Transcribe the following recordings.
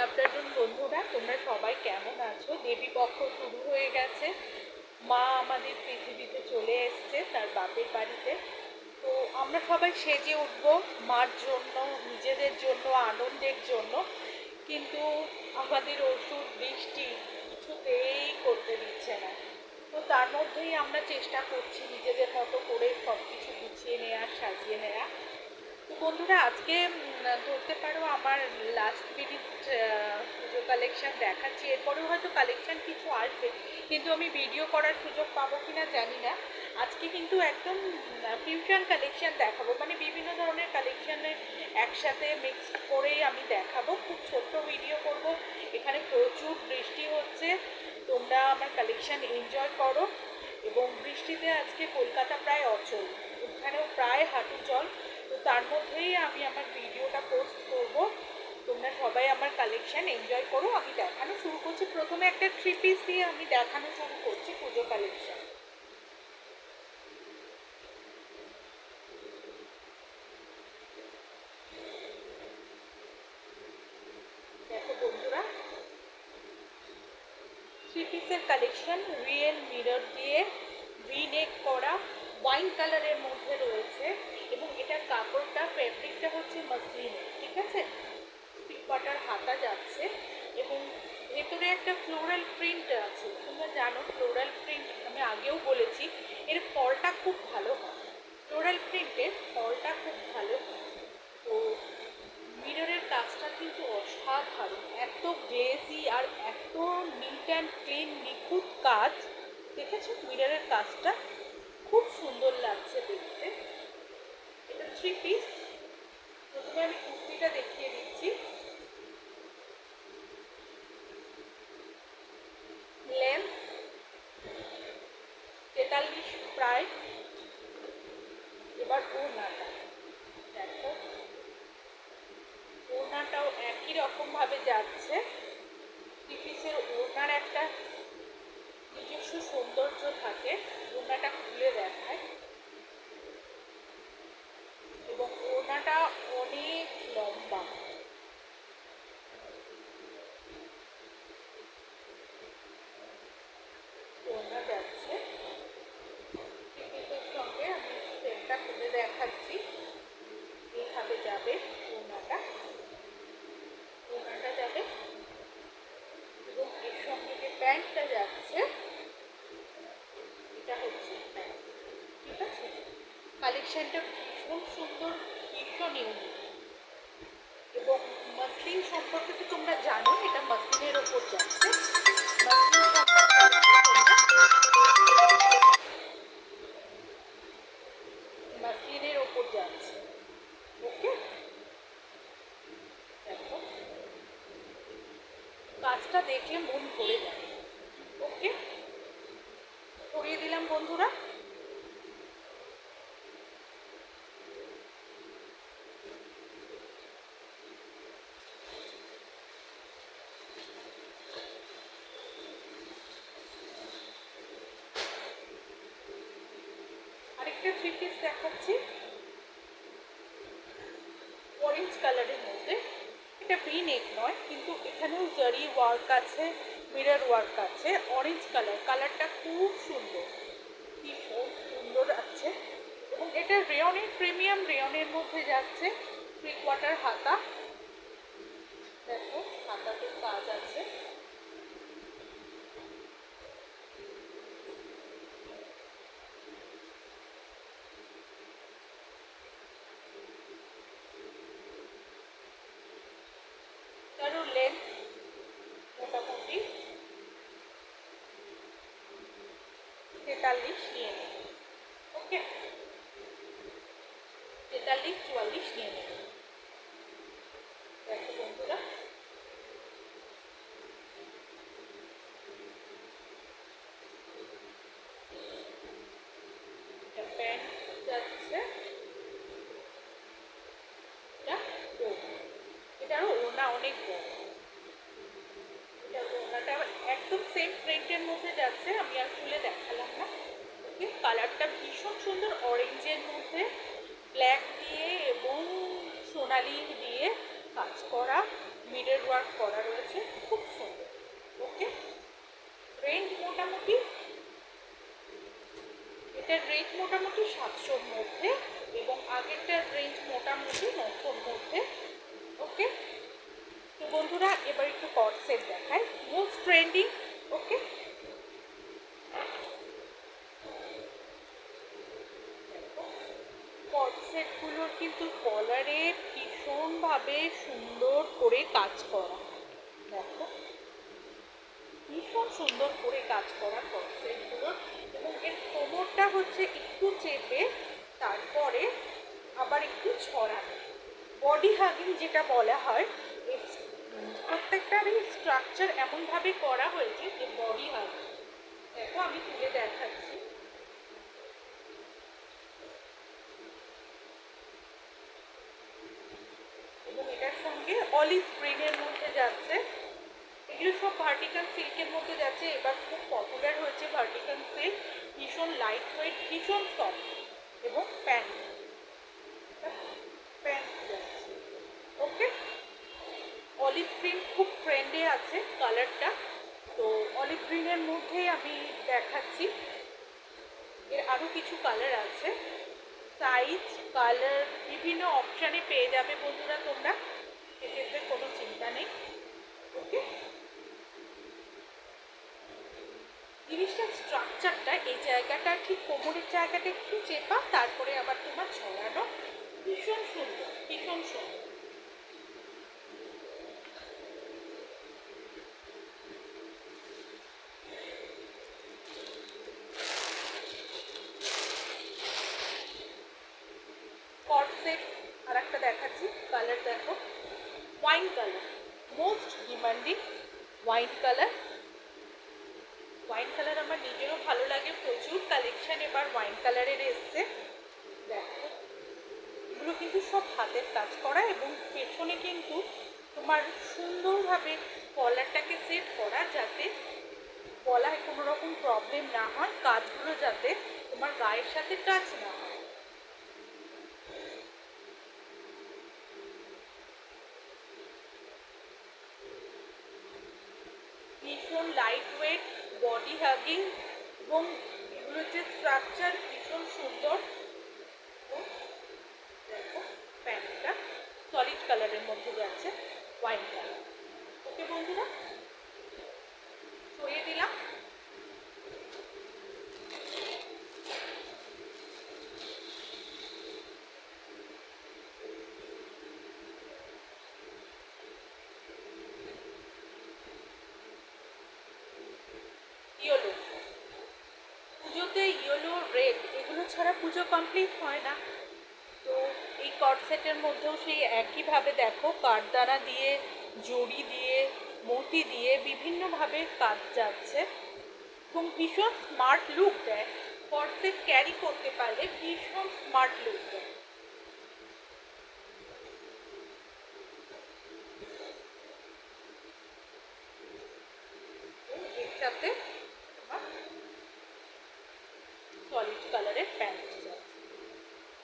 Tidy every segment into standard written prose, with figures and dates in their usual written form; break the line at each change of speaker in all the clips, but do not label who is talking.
Afternoon বন্ধুরা, তোমরা সবাই কেমন আছো? দেবী পক্ষ শুরু হয়ে গেছে। মা আমাদের পৃথিবীতে চলে এসছে তার বাপের বাড়িতে। তো আমরা সবাই সেজে উঠব মার জন্য, নিজেদের জন্য, আনন্দের জন্য। কিন্তু আমাদের অসুর বৃষ্টি কিছুতেই করতে দিচ্ছে না। তো তার মধ্যেই আমরা চেষ্টা করছি নিজেদের মতো করে সব কিছু গুছিয়ে নেওয়া, সাজিয়ে নেওয়া। তো বন্ধুরা, আজকে ধরতে পারো আমার লাস্ট মিনিট পুজো কালেকশন দেখাচ্ছি। এরপরেও হয়তো কালেকশন কিছু আসবে, কিন্তু আমি ভিডিও করার সুযোগ পাবো কিনা জানি না। আজকে কিন্তু একদম ফিউশন কালেকশন দেখাবো, মানে বিভিন্ন ধরনের কালেকশানে একসাথে মিক্সড করেই আমি দেখাবো। খুব ছোট্ট ভিডিও করব। এখানে প্রচুর বৃষ্টি হচ্ছে, তোমরা আমার কালেকশন এনজয় করো। এবং বৃষ্টিতে আজকে কলকাতা প্রায় অচল, ওখানেও প্রায় হাঁটু জল। তো তার মধ্যেই আমি আমার ভিডিওটা পোস্ট করব। তোমরা সবাই আমার কালেকশন এনজয় করো। আমি দেখানো শুরু করছি। প্রথমে একটা 3 পিস দিয়ে আমি দেখানো শুরু করছি পুজো কালেকশন। দেখো বন্ধুরা, 3 পিসের কালেকশন রিয়েল মিরর দিয়ে ভি নেক করা, ওয়াইন কালারের মধ্যে রয়েছে। এবং এটার কাপড়টা, ফ্যাব্রিকটা হচ্ছে মাসলিনের, ঠিক আছে? থ্রি কোয়ার্টার হাতা যাচ্ছে এবং ভেতরে একটা ফ্লোরাল প্রিন্ট আছে। তোমরা জানো ফ্লোরাল প্রিন্ট আমি আগেও বলেছি, এর ফলটা খুব ভালো হয়। ফ্লোরাল প্রিন্টের ফলটা খুব ভালো হয়। তো মিররের কাজটা কিন্তু অসাধারণ, এত গ্লেজি আর এত নিট অ্যান্ড ক্লিন, নিখুঁত কাজ। দেখেছো মিররের কাজটা? খুব সুন্দর লাগছে দেখতে। এটা 3 পিস। প্রথমে আমি কুর্তিটা দেখিয়ে দিচ্ছি। লেন্থ 43 প্রায়। এবার ওড়নাটা দেখো, ওড়নাটাও একই রকম ভাবে যাচ্ছে। 3 পিসের ওড়নার একটা নিজস্ব সৌন্দর্য থাকে। ওড়নাটা খুলে দেখায় এবং ওড়নাটা অনেক লম্বা। ওড়না যাচ্ছে 3 পিসের সঙ্গে। আমি সেটটা খুলে দেখাচ্ছি। এইভাবে যাবে ওড়নাটা, ওড়নাটা যাবে এবং এর সঙ্গে যে প্যান্টটা যাচ্ছে এটা হচ্ছে প্যান্ট, ঠিক আছে? কালেকশনটা ভীষণ সুন্দর, ভীষণ ইউনিক। এবং মাসলিন সম্পর্কে তো তোমরা জানো, এটা মাসলিনের ওপর যাচ্ছে। মাসলিন মাসলিনের ওপর যাচ্ছে। ওকে, দেখো কাজটা দেখলে মন ভরে যায়। ওকে, করিয়ে দিলাম বন্ধুরা। আরেকটা 3 পিস দেখাচ্ছি অরেঞ্জ কালারের মধ্যে। এটা ভি নেক নয়, কিন্তু এখানেও জারি ওয়ার্ক আছে, মিরর ওয়ার্ক আছে। অরেঞ্জ কালার, কালারটা খুব সুন্দর, ভীষণ সুন্দর আছে। এবং এটা রেয়নের, প্রিমিয়াম রেয়নের মধ্যে যাচ্ছে। 3 কোয়ার্টার হাতা, দেখো হাতাতে কাজ আছে। তারও লেন্থ মোটামুটি 43 নিয়ে নেব। ওকে, 43-44 নিয়ে নেব। দেখো বন্ধুরা, এটা প্যান্ট যাচ্ছে, এটা ওড়না। এটারও ওড়না অনেক বড়। এটা ওড়নাটা একদম সেম প্রিন্টের মধ্যে যাচ্ছে, আমি আর খুলে দেখালাম না। ওকে, কালারটা ভীষণ সুন্দর, অরেঞ্জের মধ্যে ব্ল্যাক দিয়ে এবং সোনালি দিয়ে কাজ করা, মিরর ওয়ার্ক করা রয়েছে, খুব সুন্দর। ওকে, রেঞ্জ মোটামুটি, এটার রেঞ্জ মোটামুটি 700-র মধ্যে এবং আগেরটার রেঞ্জ মোটামুটি 900-র মধ্যে। ওকে, তো বন্ধুরা এবার একটু কট সেট দেখাই, মোস্ট ট্রেন্ডিং। ওকে, কট সেটগুলোর কিন্তু কলারে ভীষণভাবে সুন্দর করে কাজ করা, দেখো ভীষণ সুন্দর করে কাজ করা কট সেটগুলোর। এবং এর কোমরটা হচ্ছে একটু চেপে তারপরে আবার একটু ছড়ানো, বডি হাগিং যেটা বলা হয়। প্রত্যেকটারই স্ট্রাকচার এমনভাবে করা হয়েছে যে বডি হাগিং। দেখো আমি তুলে দেখাচ্ছি, এবং এটার সঙ্গে অলিভ গ্রিনের মধ্যে যাচ্ছে। এগুলো সব ভার্টিক্যাল সিল্কের মধ্যে যাচ্ছে, এবার খুব পপুলার হয়েছে ভার্টিক্যাল সিল্ক, ভীষণ লাইট ওয়েট, ভীষণ সফট। এবং প্যান্ট প্যান্ট যাচ্ছে। ওকে, অলিভ গ্রিন খুব ট্রেন্ডে আছে কালারটা, তো অলিভ গ্রিনের মধ্যেই আমি দেখাচ্ছি। এর আরও কিছু কালার আছে, সাইজ কালার বিভিন্ন অপশানে পেয়ে যাবে বন্ধুরা তোমরা, সেক্ষেত্রে কোনো চিন্তা নেই। ওকে, জিনিসটার স্ট্রাকচারটা এই জায়গাটা ঠিক কোমরের জায়গাটা একটু চেপা, তারপরে আবার তোমার ছড়ানো, ভীষণ সুন্দর, ভীষণ সুন্দর। কট সেট আর একটা দেখাচ্ছি, কালার দেখো, wine colour, most demanding wine colour. Wine colour আমার নিজেরও ভালো লাগে, প্রচুর কালেকশন এবার ওয়াইন কালারের এসছে। দেখো এগুলো কিন্তু সব হাতের কাজ করা, এবং পেছনে কিন্তু তোমার সুন্দরভাবে কলারটাকে সেট করা, যাতে গলায় কোনো রকম প্রবলেম না হয়, কাজগুলো যাতে তোমার গায়ের সাথে টাচ না হয়। ভীষণ লাইট ওয়েট, বডি হাগিং, এবং এগুলোর যে স্ট্রাকচার ভীষণ সুন্দর। দেখো প্যান্টটা সলিড কালারের মধ্যে যাচ্ছে, ওয়াইন কালার। ওকে বন্ধুরা, সরিয়ে দিলাম। ইয়েলো, পুজোতে ইয়েলো রেড এগুলো ছাড়া পুজো কমপ্লিট হয় না। তো এই কট সেটের মধ্যেও সেই একইভাবে দেখো কাঠদানা দিয়ে, জড়ি দিয়ে, মতি দিয়ে বিভিন্নভাবে কাজ যাচ্ছে, এবং ভীষণ স্মার্ট লুক দেয়। কট সেট ক্যারি করতে পারলে ভীষণ স্মার্ট লুক দেয়। এর সাথে সলিড কালারের প্যান্ট যাচ্ছে।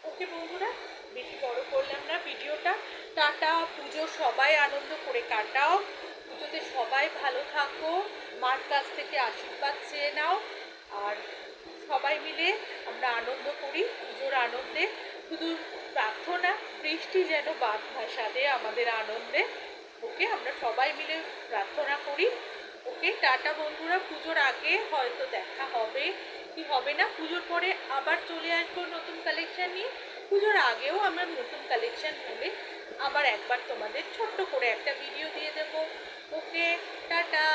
ওকে বন্ধুরা, বেশি বড় করলাম না ভিডিওটা। টাটা, পুজো সবাই আনন্দ করে কাটাও, পুজোতে সবাই ভালো থাকো, মার কাছ থেকে আশীর্বাদ চেয়ে নাও, আর সবাই মিলে আমরা আনন্দ করি পুজোর আনন্দে। শুধু প্রার্থনা বৃষ্টি যেন বাদ ভাসা দেয় আমাদের আনন্দে। ওকে, আমরা সবাই মিলে প্রার্থনা করি। ওকে, টাটা বন্ধুরা, পুজোর আগে হয়তো দেখা হবে কি হবে না, পুজোর পরে আবার চলে আসবো নতুন কালেকশন নিয়ে। পুজোর আগেও আমরা নতুন কালেকশন হলে আবার একবার তোমাদের ছোট্ট করে একটা ভিডিও দিয়ে দেবো। ওকে, টাটা।